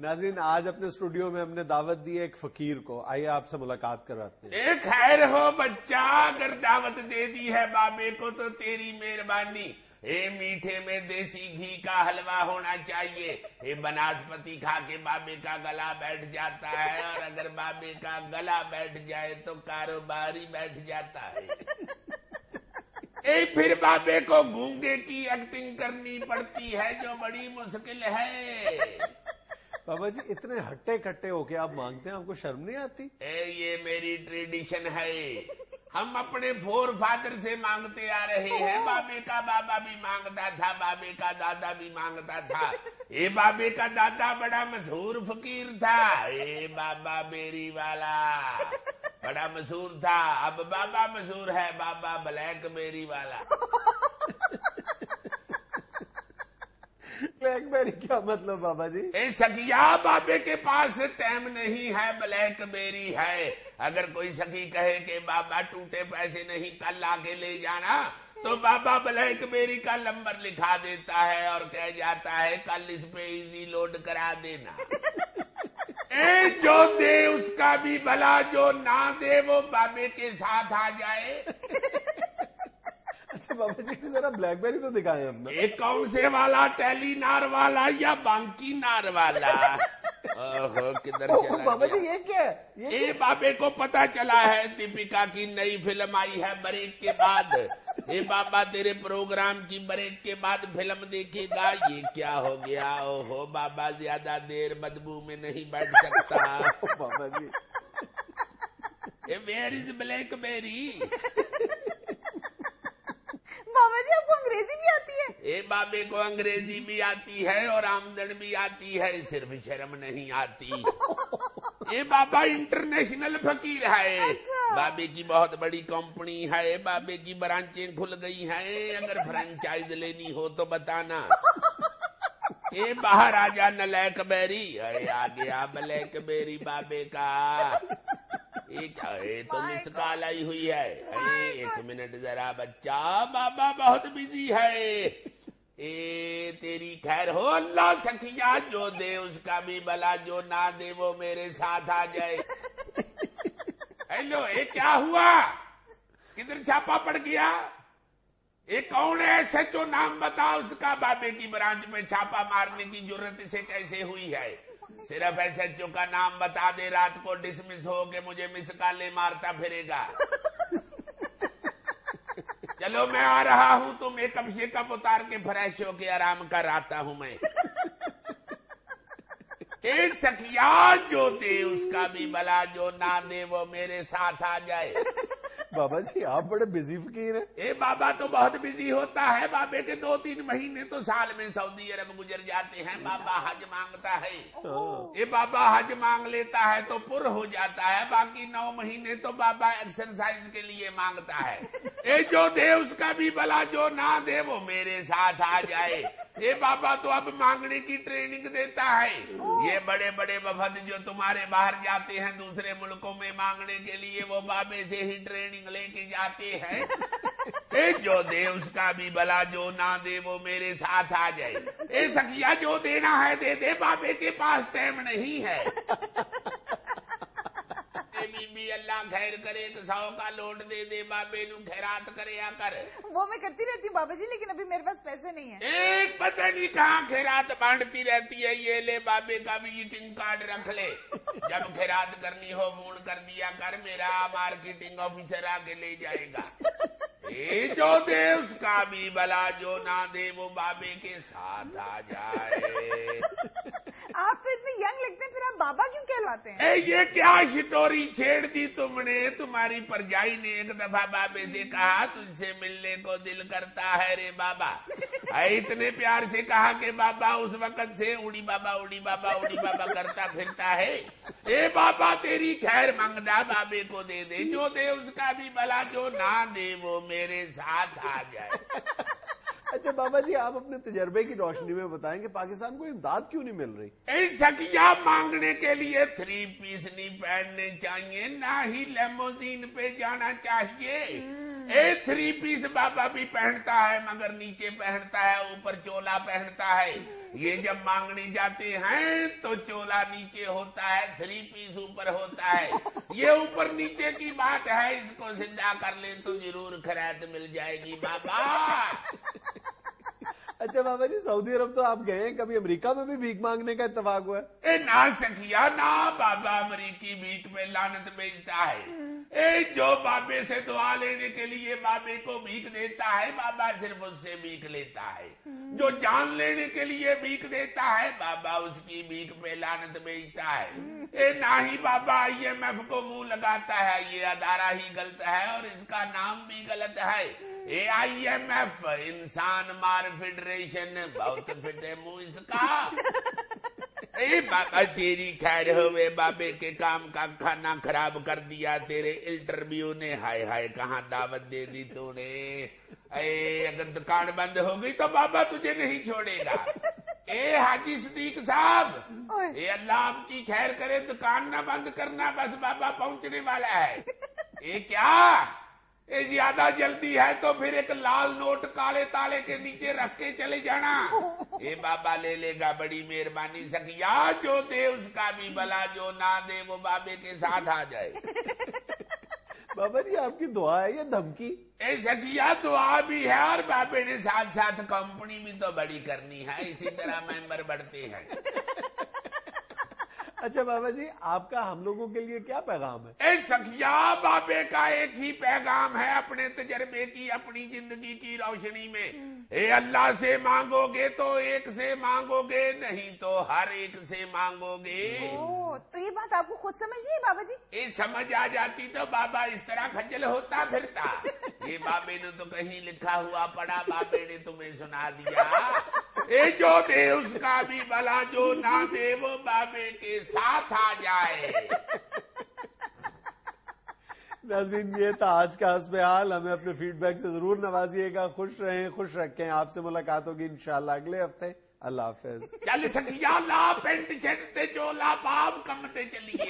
नाज़रीन, आज अपने स्टूडियो में हमने दावत दी है एक फकीर को। आइए आपसे मुलाकात करवाते हैं। खैर हो बच्चा, अगर दावत दे दी है बाबे को तो तेरी मेहरबानी। मीठे में देसी घी का हलवा होना चाहिए। बनास्पति खा के बाबे का गला बैठ जाता है, और अगर बाबे का गला बैठ जाए तो कारोबार ही बैठ जाता है। फिर बाबे को गूंगे की एक्टिंग करनी पड़ती है, जो बड़ी मुश्किल है। बाबा जी, इतने हट्टे कट्टे होके आप मांगते हैं, आपको शर्म नहीं आती? ये मेरी ट्रेडिशन है। हम अपने फोर फादर से मांगते आ रहे हैं। बाबे का बाबा भी मांगता था, बाबे का दादा भी मांगता था। बाबे का दादा बड़ा मशहूर फकीर था। बाबा बेरी वाला बड़ा मशहूर था। अब बाबा मशहूर है, बाबा ब्लैकबेरी वाला। ब्लैकबेरी क्या मतलब बाबा जी? सखिया, बाबे के पास टाइम नहीं है, ब्लैकबेरी है। अगर कोई सखी कहे कि बाबा टूटे पैसे नहीं, कल आके ले जाना, तो बाबा ब्लैकबेरी का नंबर लिखा देता है और कह जाता है कल इस पे इजी लोड करा देना। जो दे उसका भी भला, जो ना दे वो बाबे के साथ आ जाए। अच्छा बाबा जी, जरा ब्लैकबेरी तो दिखाएं हमने। कौन से वाला, टेलीनार वाला या बांकी नार वाला? ओहो, किधर चला बाबा गया? जी, ये क्या है? ये बाबे को पता चला है दीपिका की नई फिल्म आई है ब्रेक के बाद। बाबा तेरे प्रोग्राम की ब्रेक के बाद फिल्म देखेगा। ये क्या हो गया? ओहो बाबा, ज्यादा देर बदबू में नहीं बैठ सकता। बाबा जी, वेयर इज ब्लैकबेरी? बाबा जी, आपको अंग्रेजी भी आती है? बाबे को अंग्रेजी भी आती है और आमदन भी आती है, सिर्फ शर्म नहीं आती। बाबा इंटरनेशनल फकीर है। अच्छा। बाबे की बहुत बड़ी कंपनी है, बाबे की ब्रांचें खुल गई हैं। अगर फ्रेंचाइज लेनी हो तो बताना। बाहर आ जा ब्लैकबेरी। आ गया ब्लैकबेरी बाबे का। तो मिस कॉल आई हुई है। 1 मिनट जरा बच्चा, बाबा बहुत बिजी है। तेरी खैर हो। अल्लाह सखिया, जो दे उसका भी भला, जो ना दे वो मेरे साथ आ जाए। हेलो, क्या हुआ? किधर छापा पड़ गया? कौन है? SHO नाम बता उसका। बाबे की ब्रांच में छापा मारने की जरूरत इसे कैसे हुई है? सिर्फ SHO का नाम बता दे, रात को डिसमिस हो के मुझे मिस कॉलें मारता फिरेगा। चलो मैं आ रहा हूं, तो मेकअप शेकअप उतार के फ्रेश होके आराम कर आता हूं मैं। सखिया, जो दे उसका भी भला, जो ना दे वो मेरे साथ आ जाए। बाबा जी, आप बड़े बिजी फकीर हैं। बाबा तो बहुत बिजी होता है। बाबे के 2-3 महीने तो साल में सऊदी अरब गुजर जाते हैं। बाबा हज मांगता है। बाबा हज मांग लेता है तो पुर हो जाता है। बाकी 9 महीने तो बाबा एक्सरसाइज के लिए मांगता है। जो दे उसका भी भला, जो ना दे वो मेरे साथ आ जाए। बाबा तो अब मांगने की ट्रेनिंग देता है। ये बड़े बड़े वफद जो तुम्हारे बाहर जाते हैं दूसरे मुल्कों में मांगने के लिए, वो बाबे से ही ट्रेनिंग लेके जाते हैं। जो दे उसका भी भला, जो ना दे वो मेरे साथ आ जाए। सखिया, जो देना है दे दे, बाबे के पास टाइम नहीं है। बीबी अल्लाह खैर करे, 100 का लोट दे दे, बाबे नू खैरात करे कर। वो मैं करती रहती हूँ बाबा जी, लेकिन अभी मेरे पास पैसे नहीं है। पता नहीं कहाँ खैरात बांटती रहती है। ये ले, बाबे का विजिटिंग कार्ड रख ले। जब खैरात करनी हो फोन कर दिया कर, मेरा मार्केटिंग ऑफिसर आके ले जाएगा। जो दे उसका भी भला, जो ना दे वो बाबे के साथ आ जाए। आप तो इतने यंग लगते हैं, फिर आप बाबा क्यों कहलवाते हैं? ये क्या स्टोरी छेड़ दी तुमने? तुम्हारी परजाई ने एक दफा बाबे से कहा, तुझसे मिलने को दिल करता है रे बाबा। इतने प्यार से कहा कि बाबा उस वक्त से उड़ी बाबा उड़ी बाबा उड़ी बाबा करता फिरता है। बाबा तेरी खैर मंगदा, बाबे को दे दे। जो दे उसका भी भला, जो ना दे वो मेरे साथ आ जाए। अच्छा बाबा जी, आप अपने तजर्बे की रोशनी में बताएं कि पाकिस्तान को इमदाद क्यों नहीं मिल रही? सखिया, मांगने के लिए 3 पीस नहीं पहनने चाहिए, ना ही लेमोजीन पे जाना चाहिए। ए 3 पीस बाबा भी पहनता है, मगर नीचे पहनता है, ऊपर चोला पहनता है। ये जब मांगने जाते हैं तो चोला नीचे होता है, 3 पीस ऊपर होता है। ये ऊपर नीचे की बात है, इसको सीधा कर ले तो जरूर खैरात मिल जाएगी बाबा। अच्छा बाबा जी, सऊदी अरब तो आप गए हैं, कभी अमेरिका में भी भीख मांगने का इत्तेफाक हुआ है? ए ना सखिया ना, बाबा अमरीकी भीख पे लानत बेचता है। ए जो बाबे से दुआ लेने के लिए बाबे को भीख देता है, बाबा सिर्फ उससे भीख लेता है। जो जान लेने के लिए भीख देता है, बाबा उसकी भीख पे लानत बेचता है। ए ना ही बाबा IMF को मुंह लगाता है, ये अदारा ही गलत है और इसका नाम भी गलत है। IMF इंसान मार फेडरेशन, बहुत फिट है मुंह इसका। ए बाबा तेरी खैर होवे, बाबे के काम का खाना खराब कर दिया तेरे इंटरव्यू ने। हाय हाय कहाँ दावत दे दी तूने। अगर दुकान बंद हो गई तो बाबा तुझे नहीं छोड़ेगा। ए हाजी सदीक साहब, ए अल्लाह आपकी खैर करे, दुकान ना बंद करना, बस बाबा पहुंचने वाला है। ए क्या ये ज्यादा जल्दी है तो फिर एक लाल नोट काले ताले के नीचे रख के चले जाना। ये बाबा ले लेगा, बड़ी मेहरबानी सखिया। जो दे उसका भी भला, जो ना दे वो बाबे के साथ आ जाए। बाबा जी आपकी दुआ है या धमकी? ए सखिया दुआ भी है और बाबे ने साथ साथ कंपनी भी तो बड़ी करनी है, इसी तरह मेंबर बढ़ते हैं। अच्छा बाबा जी, आपका हम लोगों के लिए क्या पैगाम है? ए सखिया बाबे का एक ही पैगाम है, अपने तजर्बे की, अपनी जिंदगी की रोशनी में। ए अल्लाह से मांगोगे तो एक से मांगोगे, नहीं तो हर एक से मांगोगे। तो ये बात आपको खुद समझनी है बाबा जी? ये समझ आ जाती तो बाबा इस तरह खज्जल होता फिरता। ये बाबे ने तो कहीं लिखा हुआ पड़ा, बाबे ने तुम्हें सुना दिया। ए जो दे उसका भी भला, जो ना दे वो बाबे के साथ आ जाए। नाज़रीन, ये था आज का हस्बे हाल। हमें अपने फीडबैक से जरूर नवाजिएगा। खुश रहें, खुश रखें। आपसे मुलाकात होगी इंशाल्लाह अगले हफ्ते। अल्लाह हाफिज। चल सखिया ला पेंट शर्ट ते चोला बाप कम ते चलिए।